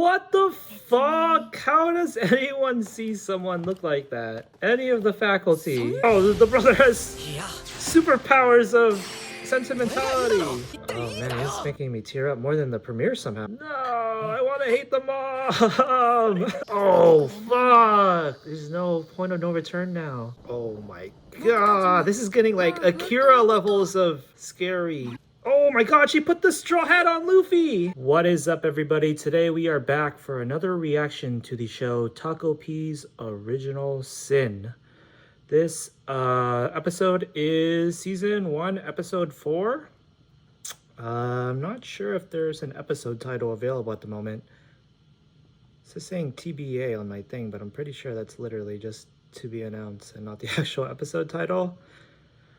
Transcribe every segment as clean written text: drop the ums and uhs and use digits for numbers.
What the fuck? How does anyone see someone look like that? Any of the faculty? Oh, the brother has superpowers of sentimentality. Oh man, this is making me tear up more than the premiere somehow. No, I want to hate the mom. Oh fuck! There's no point of no return now. Oh my god, this is getting like Akira levels of scary. Oh my god, she put the straw hat on Luffy! What is up, everybody? Today we are back for another reaction to the show Takopi's Original Sin. This episode is season 1, episode 4. I'm not sure if there's an episode title available at the moment. It's just saying TBA on my thing, but I'm pretty sure that's literally just to be announced and not the actual episode title.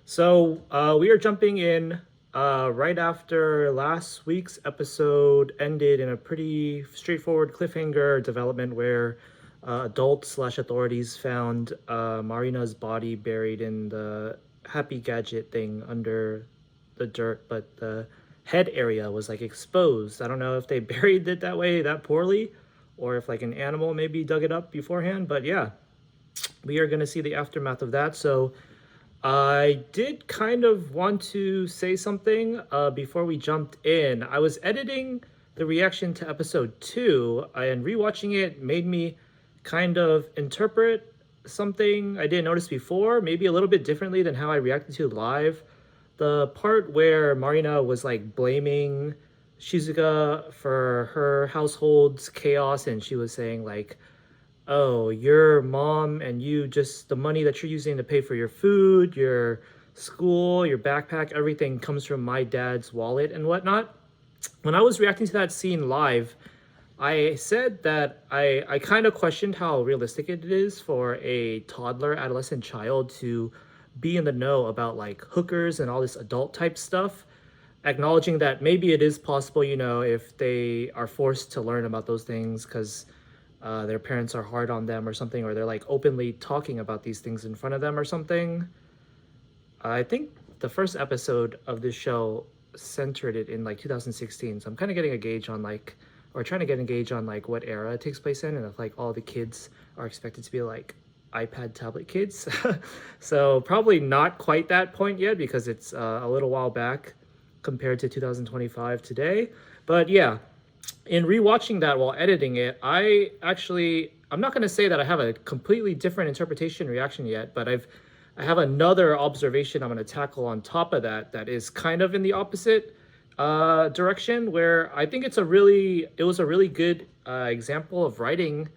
So we are jumping in right after last week's episode ended in a pretty straightforward cliffhanger development where adults/authorities found Marina's body buried in the Happy Gadget thing under the dirt, but the head area was like exposed. I don't know if they buried it that way, that poorly, or if like an animal maybe dug it up beforehand, but yeah, we are going to see the aftermath of that. So I did kind of want to say something before we jumped in. I was editing the reaction to episode 2, and rewatching it made me kind of interpret something I didn't notice before, maybe a little bit differently than how I reacted to live. The part where Marina was like blaming Shizuka for her household's chaos, and she was saying like, oh, your mom and you, just the money that you're using to pay for your food, your school, your backpack, everything comes from my dad's wallet and whatnot. When I was reacting to that scene live, I said that I kind of questioned how realistic it is for a toddler, adolescent child to be in the know about like hookers and all this adult type stuff, acknowledging that maybe it is possible, you know, if they are forced to learn about those things because their parents are hard on them or something, or they're like openly talking about these things in front of them or something. I think the first episode of this show centered it in like 2016, so I'm kind of getting a gauge on like, or trying to get a gauge on like what era it takes place in, and if like all the kids are expected to be like iPad tablet kids. So probably not quite that point yet because it's a little while back compared to 2025 today. But yeah, in rewatching that while editing it, I'm not going to say that I have a completely different interpretation reaction yet, but I have another observation I'm going to tackle on top of that is kind of in the opposite direction, where I think it was a really good example of writing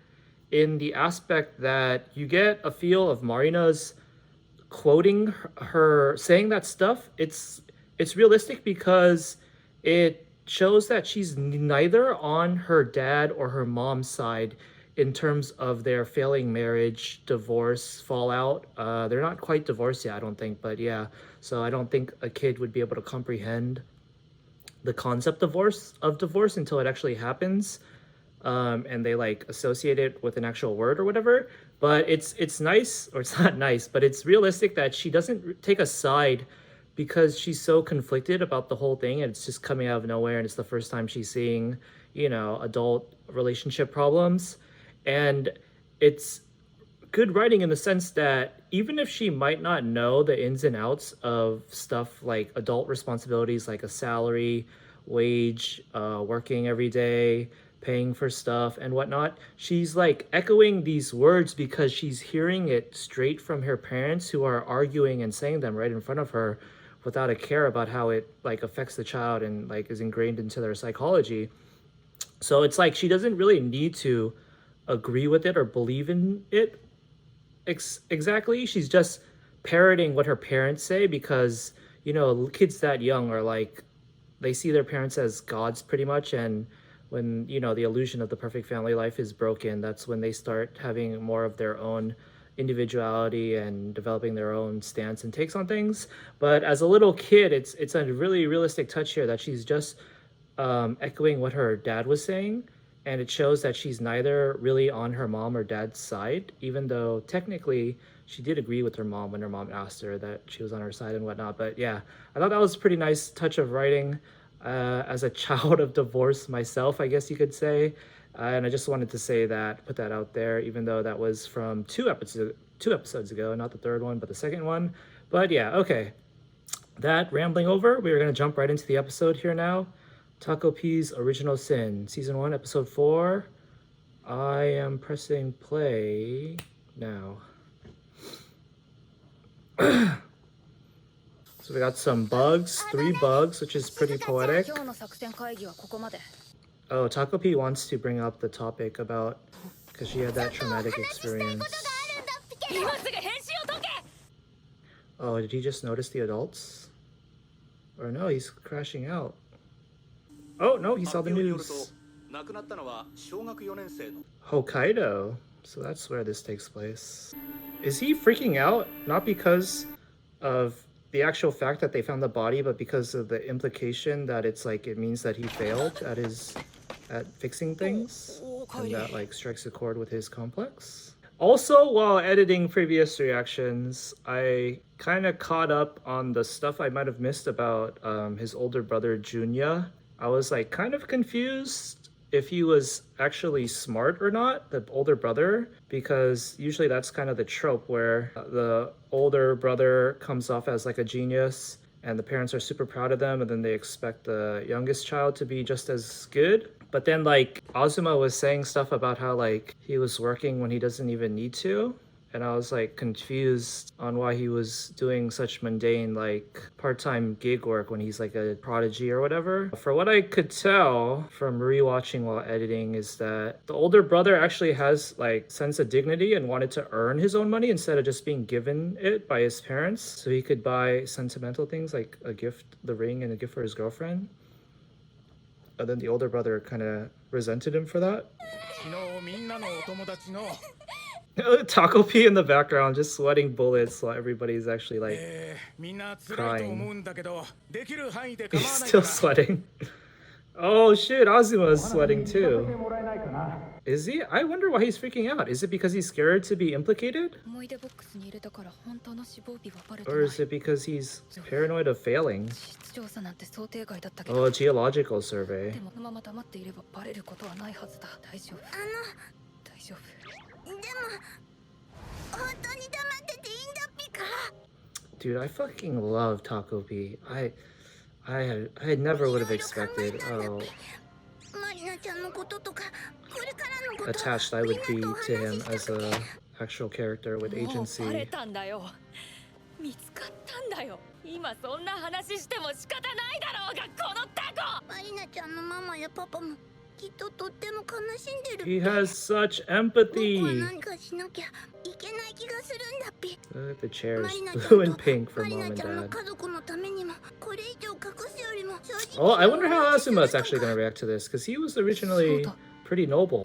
in the aspect that you get a feel of Marina's quoting her saying that stuff. It's realistic because it shows that she's neither on her dad or her mom's side in terms of their failing marriage, divorce, fallout. They're not quite divorced yet, I don't think, but yeah. So I don't think a kid would be able to comprehend the concept of divorce until it actually happens, and they like associate it with an actual word or whatever. But it's nice, or it's not nice, but it's realistic that she doesn't take a side because she's so conflicted about the whole thing, and it's just coming out of nowhere, and it's the first time she's seeing, you know, adult relationship problems. And it's good writing in the sense that even if she might not know the ins and outs of stuff like adult responsibilities, like a salary, wage, working every day, paying for stuff and whatnot, she's like echoing these words because she's hearing it straight from her parents, who are arguing and saying them right in front of her without a care about how it like affects the child and like is ingrained into their psychology. So it's like she doesn't really need to agree with it or believe in it exactly. She's just parroting what her parents say because, you know, kids that young are like, they see their parents as gods pretty much, and when, you know, the illusion of the perfect family life is broken, that's when they start having more of their own individuality and developing their own stance and takes on things. But as a little kid, it's a really realistic touch here that she's just echoing what her dad was saying, and it shows that she's neither really on her mom or dad's side, even though technically she did agree with her mom when her mom asked her that she was on her side and whatnot. But yeah, I thought that was a pretty nice touch of writing. As a child of divorce myself, I guess you could say, And I just wanted to say that, put that out there, even though that was from two episodes ago, not the third one, but the second one. But yeah, okay. That rambling over, we're going to jump right into the episode here now. Takopi's Original Sin, Season 1, Episode 4. I am pressing play now. So we got some bugs, 3 bugs, which is pretty poetic. Oh, Takopi wants to bring up the topic about, because she had that traumatic experience. Oh, did he just notice the adults? Or no, he's crashing out. Oh, no, he saw the news. Hokkaido. So that's where this takes place. Is he freaking out? Not because of the actual fact that they found the body, but because of the implication that it's like, it means that he failed at fixing things, and that like strikes a chord with his complex. Also, while editing previous reactions, I kind of caught up on the stuff I might have missed about his older brother Junya. I was like kind of confused if he was actually smart or not, the older brother, because usually that's kind of the trope where the older brother comes off as like a genius and the parents are super proud of them, and then they expect the youngest child to be just as good. But then like Azuma was saying stuff about how like he was working when he doesn't even need to. And I was like confused on why he was doing such mundane like part-time gig work when he's like a prodigy or whatever. For what I could tell from rewatching while editing is that the older brother actually has like sense of dignity and wanted to earn his own money instead of just being given it by his parents, so he could buy sentimental things like a gift, the ring, and a gift for his girlfriend. And then the older brother kind of resented him for that. Takopi in the background just sweating bullets while everybody's actually like crying. He's still sweating. Oh shit, Azuma's sweating too. Is he? I wonder why he's freaking out. Is it because he's scared to be implicated? Or is it because he's paranoid of failing? Oh, a geological survey. Dude, I fucking love Takopi. I never would have expected how attached I would be to him as a actual character with agency. He has such empathy. Look at the chairs, blue and pink for mom and dad. Oh, I wonder how Asuma's actually going to react to this, because he was originally pretty noble.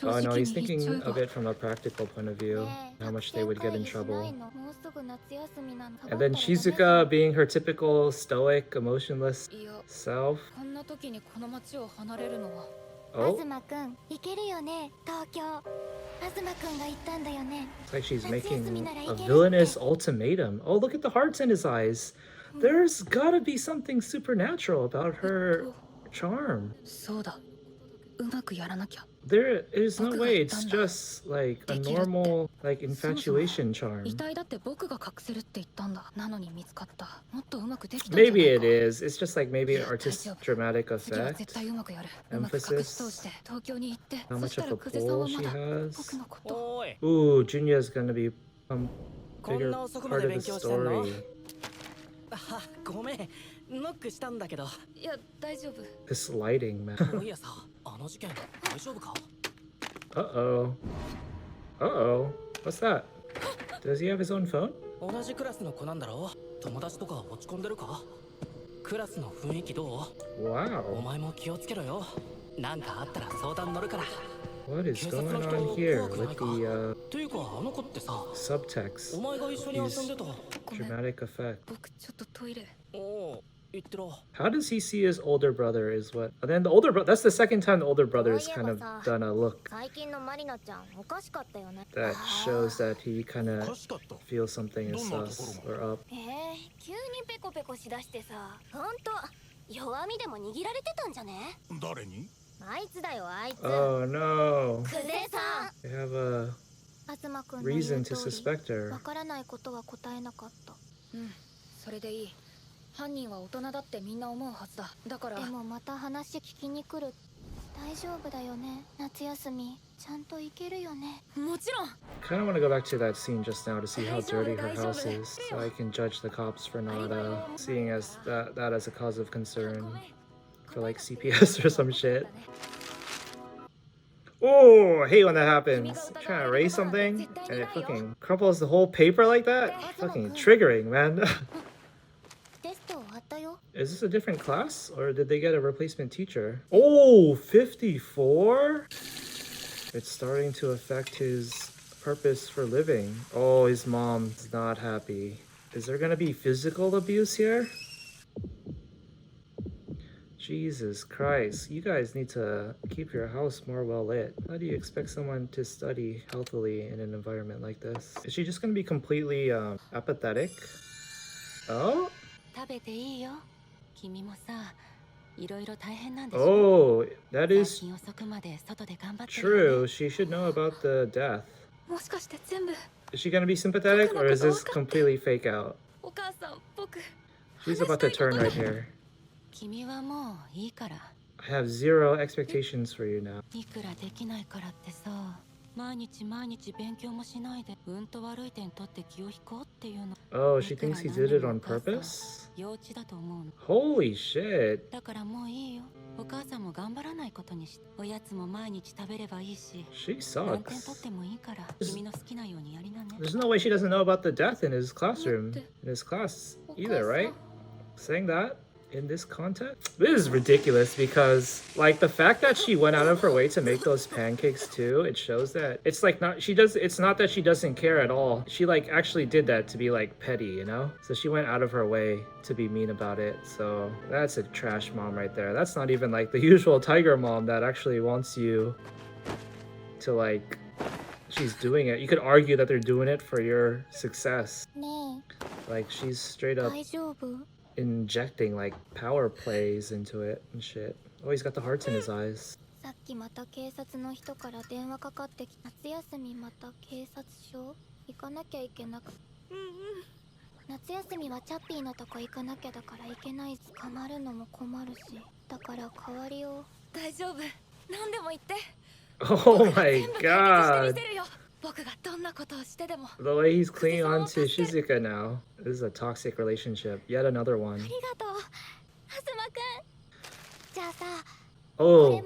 Oh no, he's thinking of it from a practical point of view, how much they would get in trouble. And then Shizuka being her typical stoic, emotionless self. Oh. It's like she's making a villainous ultimatum. Oh, look at the hearts in his eyes. There's gotta be something supernatural about her charm. There is no way it's just like a normal like infatuation charm. Maybe it is. It's just like maybe an artistic dramatic effect. Emphasis. How much of a pull she has. Ooh, Junya's gonna be a bigger part of the story. This lighting, man. Uh-oh. Uh-oh. What's that? Does he have his own phone? Wow. What is going on here with the subtext? These dramatic effects. How does he see his older brother is what? And then the older brother, that's the second time the older brother has kind of done a look that shows that he kind of feels something is sus or up. Oh no. They have a reason to suspect her. わからないことは答えなかった。それでいい。犯人は大人だってみんな思うはずだ。だから。でもまた話聞きに来る。大丈夫だよね。夏休みちゃんと行けるよね。もちろん。Kind of want to go back to that scene just now to see how dirty her house is, so I can judge the cops for not seeing as that as a cause of concern for like CPS or some shit. Oh, I hate when that happens. Trying to erase something and it fucking crumples the whole paper like that. Fucking triggering, man. Is this a different class or did they get a replacement teacher? Oh, 54? It's starting to affect his purpose for living. Oh, his mom's not happy. Is there gonna be physical abuse here? Jesus Christ, you guys need to keep your house more well lit. How do you expect someone to study healthily in an environment like this? Is she just gonna be completely apathetic? Oh? Oh, that is true. She should know about the death. Is she gonna be sympathetic or is this completely fake out? She's about to turn right here. I have zero expectations for you now. Oh, she thinks he did it on purpose? Holy shit. She sucks. There's no way she doesn't know about the death in his classroom, in his class either, right? Saying that in this context? This is ridiculous because like the fact that she went out of her way to make those pancakes too, it shows that it's like it's not that she doesn't care at all. She like actually did that to be like petty, you know? So she went out of her way to be mean about it. So that's a trash mom right there. That's not even like the usual tiger mom that actually wants you to like, she's doing it. You could argue that they're doing it for your success. Like she's straight up injecting like power plays into it and shit. Oh, he's got the hearts in his eyes. Oh my god. The way he's clinging on to Shizuka now. This is a toxic relationship. Yet another one. Oh.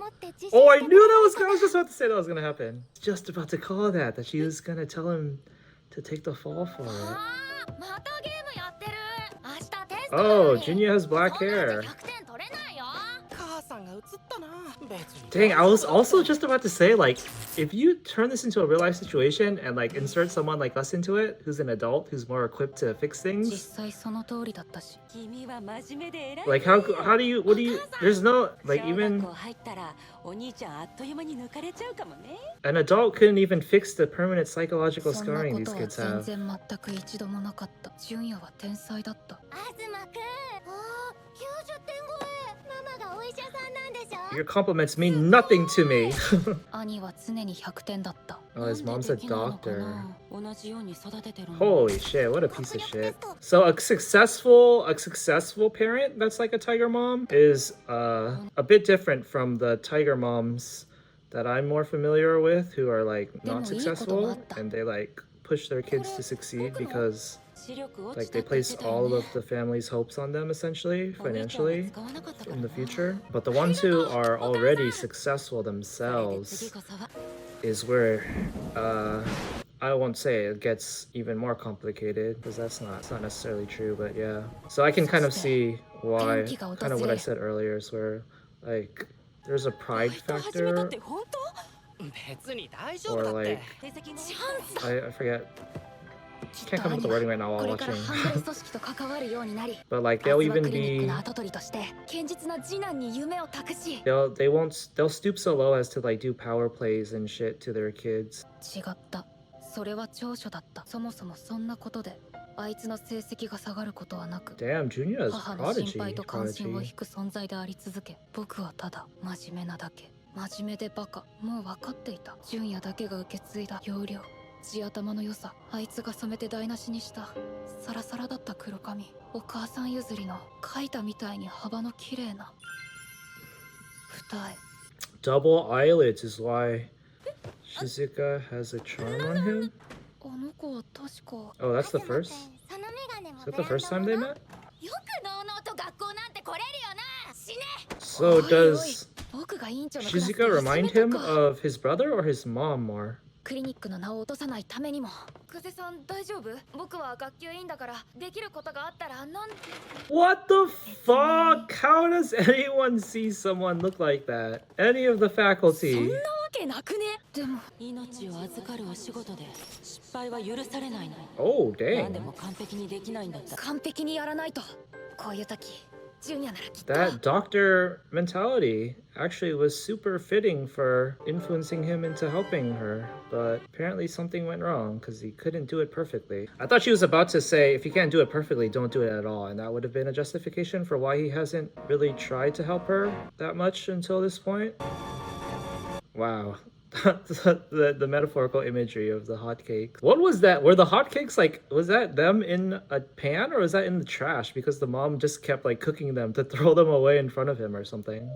Oh, I knew that was I was just about to say that was gonna happen. Just about to call that she was gonna tell him to take the fall for it. Oh, Junya has black hair. Dang, I was also just about to say, like, if you turn this into a real life situation and like insert someone like us into it, who's an adult, who's more equipped to fix things. Like how do you, what do you, there's no, like even an adult couldn't even fix the permanent psychological scarring these kids have. Your compliments mean nothing to me. Oh, his mom's a doctor. Holy shit, what a piece of shit. So a successful parent that's like a tiger mom is a bit different from the tiger moms that I'm more familiar with who are like not successful and they like push their kids to succeed because like they place all of the family's hopes on them essentially financially in the future. But the ones who are already successful themselves is where I won't say it gets even more complicated because it's not necessarily true, but yeah. So I can kind of see why, kind of what I said earlier, is where like there's a pride factor or like I forget. Can't come up with the wording right now while watching. But like they'll even be they'll stoop so low as to like do power plays and shit to their kids. Damn, Junya is prodigy. 真面目でバカ。もう分かっていた。純也だけが受け継いだ要領、地頭の良さ。あいつが染めて台無しにしたサラサラだった黒髪。お母さん譲りの描いたみたいに幅の綺麗な二重。 Double eyelids is why Shizuka has a charm on him? あの子は確か。 Oh, that's the first? Is that the first time they met? よくのうのうと学校なんて来れるよな。死ね。 So does 僕が委員長のクラスで Shizuka 初め remind て him か。 of his brother or his mom more? クリニックの名を落とさないためにも。久世さん大丈夫？僕は学級委員だからできることがあったらなん。 What the fuck? How does anyone see someone look like that? Any of the そん faculty? なわけなくね。でも命を預かるお仕事で失敗は許されないの。 Oh, 何で dang. も完璧にできないんだった。完璧にやらないと。こういう時純也ならきっと。 That doctor mentality actually was super fitting for influencing him into helping her, but apparently something went wrong because he couldn't do it perfectly. I thought she was about to say, if you can't do it perfectly, don't do it at all, and that would have been a justification for why he hasn't really tried to help her that much until this point. Wow. The metaphorical imagery of the hotcakes. What was that? Were the hotcakes like, was that them in a pan or was that in the trash? Because the mom just kept like cooking them to throw them away in front of him or something.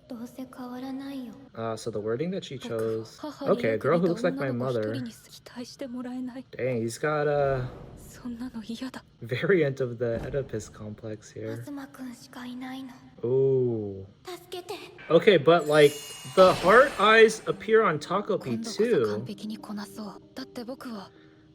どうせ変わらないよ。 So the wording that she chose. 母に Okay, a よく girl 似 who た looks like my 女の子一 mother. 人に期待してもらえない。 Dang, he's got a そんなの嫌だ。 variant of the Oedipus complex here. 東くんしかいないの。 Ooh. 助けて。 Okay, but like the heart eyes appear on Takopi 今度こそ完 too. 璧にこなそう。だって僕は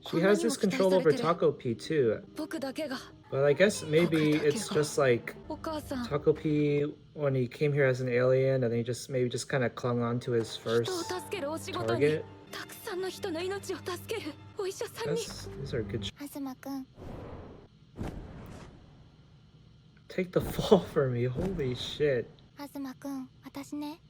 She has this control over Takopi too. 僕だけが。 But I guess maybe it's just like お母さん。 Takopi when he came here as an alien and then he just maybe just kind of clung on to his 人を first 助けるお仕事に target. たくさんの人の命を助けるお医者さんに。 These are good. 東くん。 Take the fall for me. Holy shit. 東くん、私ね。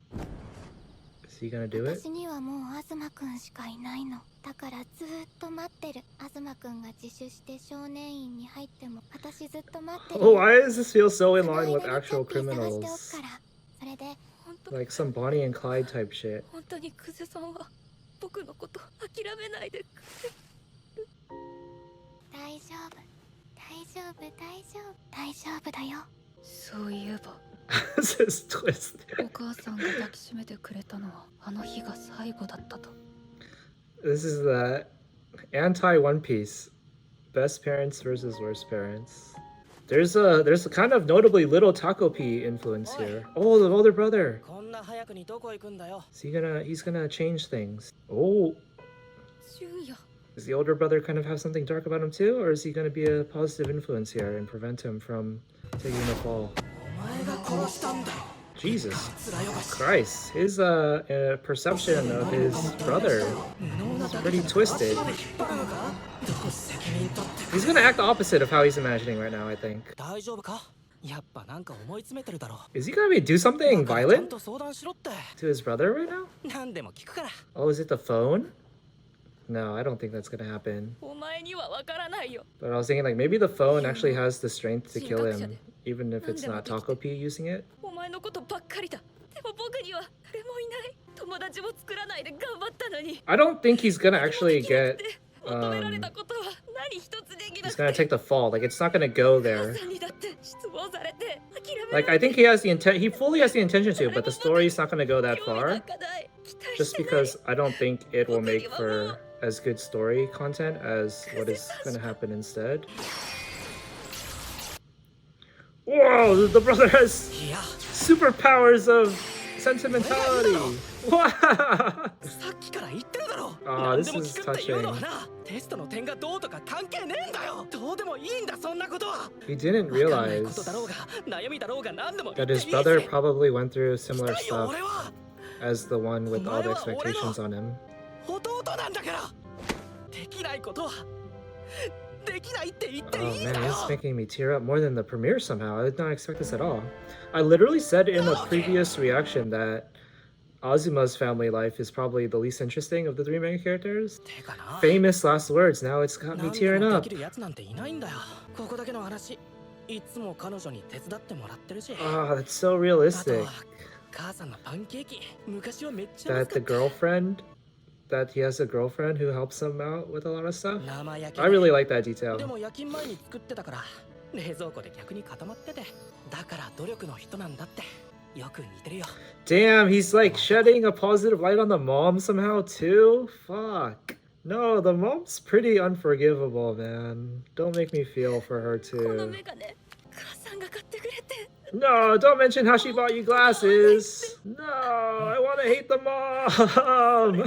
Is he gonna do it? 私にはもう東くんしかいないの。だからずーっと待ってる。東くんが自首して少年院に入っても私ずっと待ってる。 Oh, why does this feel so in その line 間 with に actual タッピー探してお criminals? くからそれで本当 Like some Bonnie and Clyde type shit. 本当に久世さんは僕のこと諦めないでくれ。大丈夫大丈夫大丈夫大丈夫だよ。そういえば This is twisted. お母さんが抱きしめてくれたのはあの日が最後だったと。 This is the anti One Piece. Best parents versus worst parents. There's a kind of notably little Takopi influence here. Oh, the older brother. こんな早くにどこ行くんだよ。 He's gonna change things. Oh, 純也 does the older brother kind of have something dark about him too, or is he gonna be a positive influence here and prevent him from taking the fall? お前が殺したんだ。 Jesus 面よがし。 Christ, his perception of his brother 無能なだ pretty twisted. 引っ張るのか。どう責任取って。 He's gonna act the opposite of how he's imagining right now, I think. 大丈夫か。やっぱなんか思い詰めてるだろ。 Is he gonna do something ちゃん violent と相談しろって。 to his brother right now? 何でも聞くから。 Oh, is it the phone? No, I don't think that's gonna happen. お前にはわからないよ。 But I was thinking like maybe the phone actually has the strength to kill him, even if it's not Takopi using it. お前のことばっかりだ。でも僕には誰もいない。友達も作らないで頑張ったのに。 I don't think he's gonna actually get 求められたことは何一つできな he's く gonna て。 take the fall. Like it's not gonna go お母 there. さんにだって失望されて諦め Like I think he has the intent he fully has the intention to, but the story's not gonna go that far. Just because I don't think it will make for as good story content as what is gonna happen instead. Whoa, the brother has いや、 superpowers of sentimentality. Wow. さっきから言ってるだろ。あー何でも this is 聞くって言うのはな。テストの点がどうとか関係ねえんだよ。どうでもいいんだそんなことは。 He didn't わかんないこ realize とだろうが、悩みだろうが何でも that 言っていい his ぜ。 brother probably went through similar 痛いよ stuff 俺は。 as the one with all the expectations on him. 弟なんだから。できないことはできないって言ってい Oh いん man, だ this よ。 is making me tear up more than the premiere somehow. I did not expect this at all. I literally said in a previous reaction that Azuma's family life is probably the least interesting of the three main characters. てかな。 Famous last words, now it's got me 何 tearing でもで up. きるやつなんていないんだよ。ここだけの話。いつも彼女に手伝ってもらってるし。 Ah, that's so あと realistic. は母さんのパンケーキ昔はめっちゃ That the girlfriend, that he has a girlfriend who helps him out with a lot of stuff. 生焼け I really like that detail. でも夜勤前に作ってたから冷蔵庫で逆に固まっててだから努力の人なんだってよく似てるよ Damn, he's like shedding a positive light on the mom somehow too? Fuck. No, the mom's pretty unforgivable, man. Don't make me feel for her この too. メガネ母さんが買ってくれて No, don't mention how she bought you glasses. No, I want to hate the mom.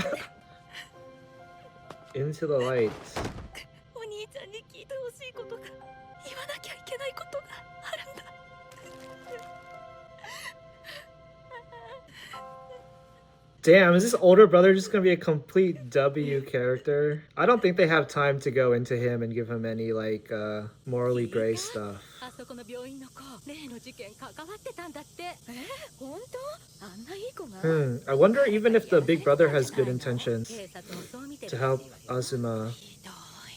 Into the light. お兄ちゃんに聞いてほしいことが言わなきゃいけないことがあるんだ Damn, is this older brother just gonna be a complete W character? I don't think they have time to go into him and give him any like morally gray stuff. あそこの病院の子例の事件関わってたんだって本当あんないい子が I wonder even if the big brother has good intentions 警察もそう見てる to help Azuma.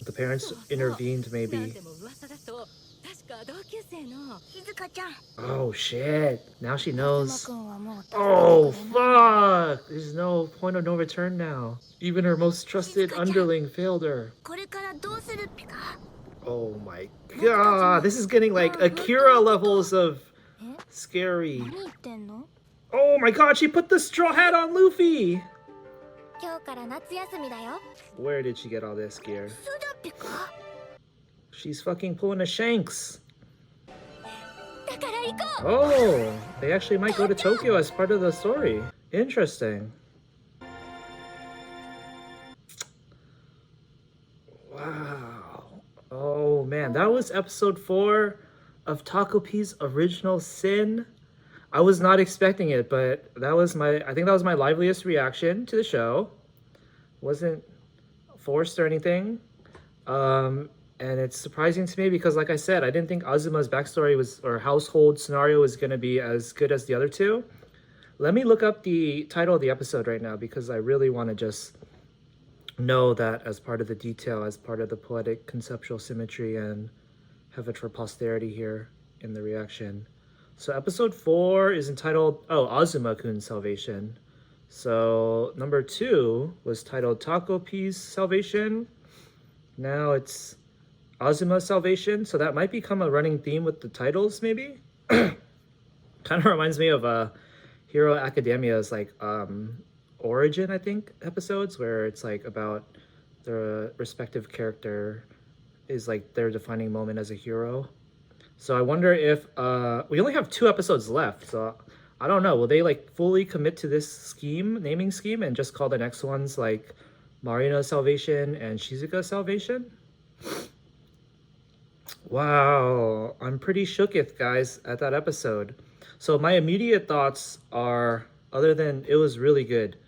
The parents intervened なん maybe. でも噂だと確か同級生の静香ちゃん Oh shit. Now she knows. 君はもう Oh fuck. There's no point of no return now. Even her most trusted underling failed her. これからどうするっぴか Oh my god. This is getting like Akira levels of scary. 何言ってんの Oh my god, she put the straw hat on Luffy. 今日から夏休みだよ Where did she get all this gear? そうだっぴか She's fucking pulling a Shanks. だから行こう Oh, they actually might go to Tokyo as part of the story. Interesting. Wow. Oh man, that was episode 4 of Takopi's Original Sin. I was not expecting it, but I think that was my liveliest reaction to the show. Wasn't forced or anything. And it's surprising to me because, like I said, I didn't think Azuma's backstory or household scenario was going to be as good as the other two. Let me look up the title of the episode right now because I really want to just know that as part of the detail, as part of the poetic conceptual symmetry, and have it for posterity here in the reaction. So episode 4 is entitled, Azuma-kun's Salvation. So number 2 was titled Takopi's Salvation. Now it's Azuma's Salvation. So that might become a running theme with the titles, maybe. Kind of reminds me of Hero Academia's like origin, I think, episodes where it's like about the respective character is like their defining moment as a hero. So I wonder if we only have 2 episodes left, so I don't know. Will they like fully commit to this naming scheme, and just call the next ones like Marina's Salvation and Shizuka's Salvation? Wow, I'm pretty shooketh, guys, at that episode. So my immediate thoughts are, other than it was really good.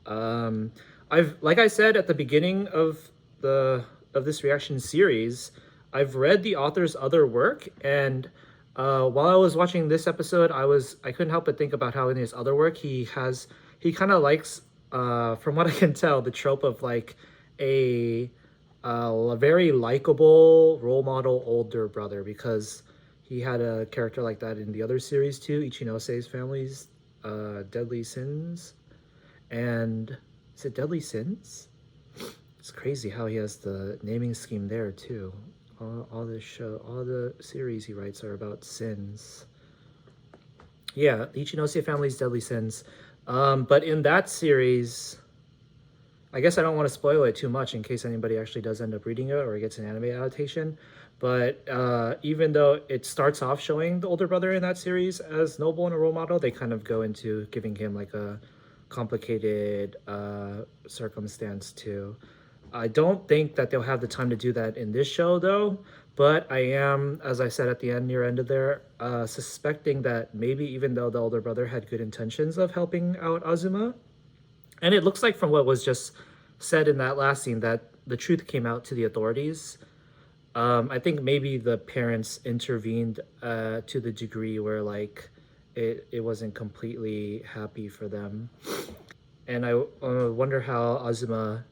Like I said at the beginning of this reaction series, I've read the author's other work, and while I was watching this episode, I couldn't help but think about how in his other work he kind of likes, from what I can tell, the trope of like a very likable role model older brother, because he had a character like that in the other series too, Ichinose's family's Deadly Sins. And is it Deadly Sins? It's crazy how he has the naming scheme there too. All the series he writes are about sins. Yeah, the Ichinose family's Deadly Sins. But in that series, I guess I don't want to spoil it too much in case anybody actually does end up reading it or it gets an anime adaptation. But even though it starts off showing the older brother in that series as noble and a role model, they kind of go into giving him like a complicated circumstance too. I don't think that they'll have the time to do that in this show though, but I am, as I said at the near end of there, suspecting that maybe even though the older brother had good intentions of helping out Azuma, and it looks like from what was just said in that last scene that the truth came out to the authorities, I think maybe the parents intervened to the degree where like it wasn't completely happy for them. And I wonder how Azuma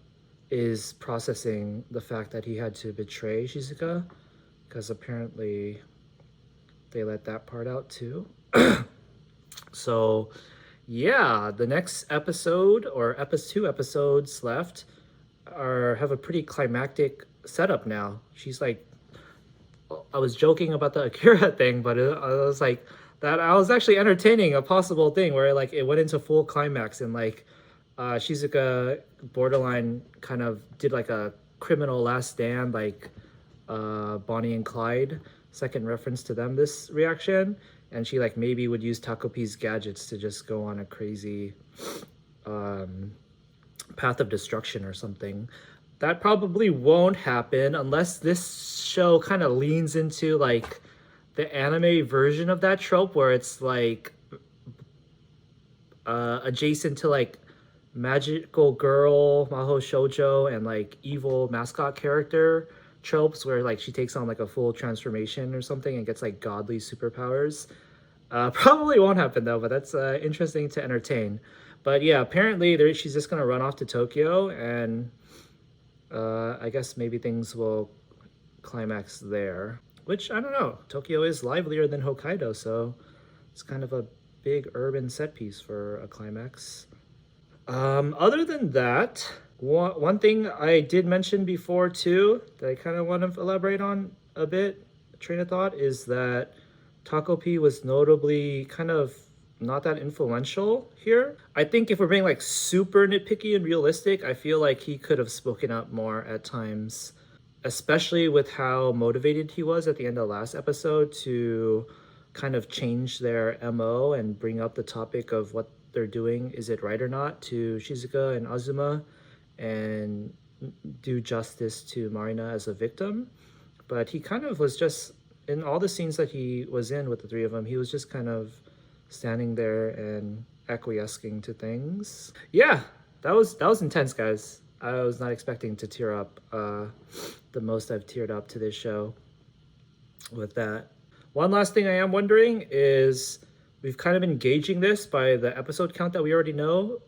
is processing the fact that he had to betray Shizuka, because apparently they let that part out too. So yeah, the next episode or two episodes left have a pretty climactic setup now. She's like, I was joking about the Akira thing, but I was like that. I was actually entertaining a possible thing where like it went into full climax and like Shizuka borderline kind of did like a criminal last stand, like Bonnie and Clyde. Second reference to them this reaction, and she like maybe would use Takopi's gadgets to just go on a crazy path of destruction or something. That probably won't happen unless this show kind of leans into like the anime version of that trope where it's like adjacent to like magical girl, maho shoujo, and like evil mascot character tropes where like she takes on like a full transformation or something and gets like godly superpowers. Probably won't happen though, but that's interesting to entertain. But yeah, apparently she's just gonna run off to Tokyo, and I guess maybe things will climax there. Which, I don't know, Tokyo is livelier than Hokkaido, so it's kind of a big urban set piece for a climax. Other than that, one thing I did mention before too, that I kind of want to elaborate on a bit, train of thought, is that Takopi was notably kind of not that influential here. I think if we're being like super nitpicky and realistic, I feel like he could have spoken up more at times, especially with how motivated he was at the end of the last episode to kind of change their MO and bring up the topic of what they're doing, is it right or not, to Shizuka and Azuma, and do justice to Marina as a victim. But he kind of was just, in all the scenes that he was in with the three of them, he was just kind of standing there and acquiescing to things. Yeah, that was intense, guys. I was not expecting to tear up. The most I've teared up to this show with that. One last thing I am wondering is, we've kind of been gauging this by the episode count that we already know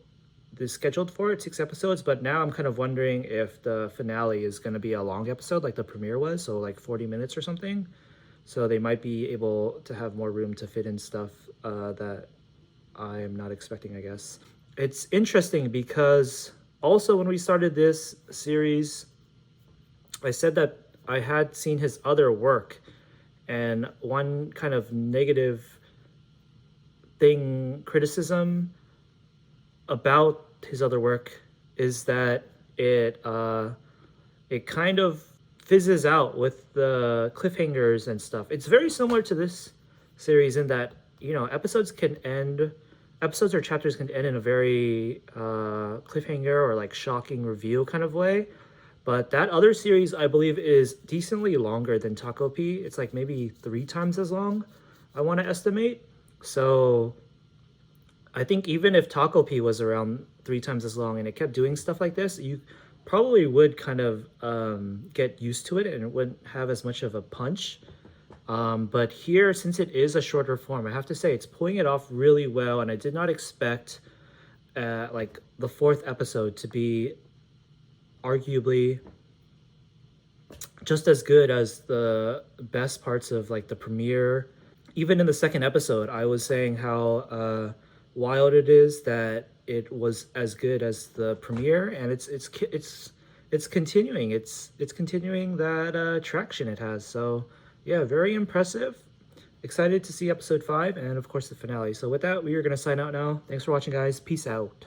is scheduled for it, 6 episodes, but now I'm kind of wondering if the finale is going to be a long episode like the premiere was, so like 40 minutes or something. So they might be able to have more room to fit in stuff that I'm not expecting, I guess. It's interesting because also when we started this series, I said that I had seen his other work, and one kind of negative criticism about his other work is that it kind of fizzes out with the cliffhangers and stuff. It's very similar to this series in that, you know, episodes or chapters can end in a very cliffhanger or like shocking reveal kind of way. But that other series, I believe, is decently longer than Takopi. It's like maybe 3 times as long, I want to estimate. So I think even if Takopi was around 3 times as long and it kept doing stuff like this, you probably would kind of get used to it and it wouldn't have as much of a punch. But here, since it is a shorter form, I have to say it's pulling it off really well, and I did not expect like the 4th episode to be arguably just as good as the best parts of like the premiere. Even in the 2nd episode, I was saying how wild it is that it was as good as the premiere, and it's continuing. It's continuing that traction it has. So yeah, very impressive. Excited to see episode 5 and of course the finale. So with that, we are going to sign out now. Thanks for watching, guys. Peace out.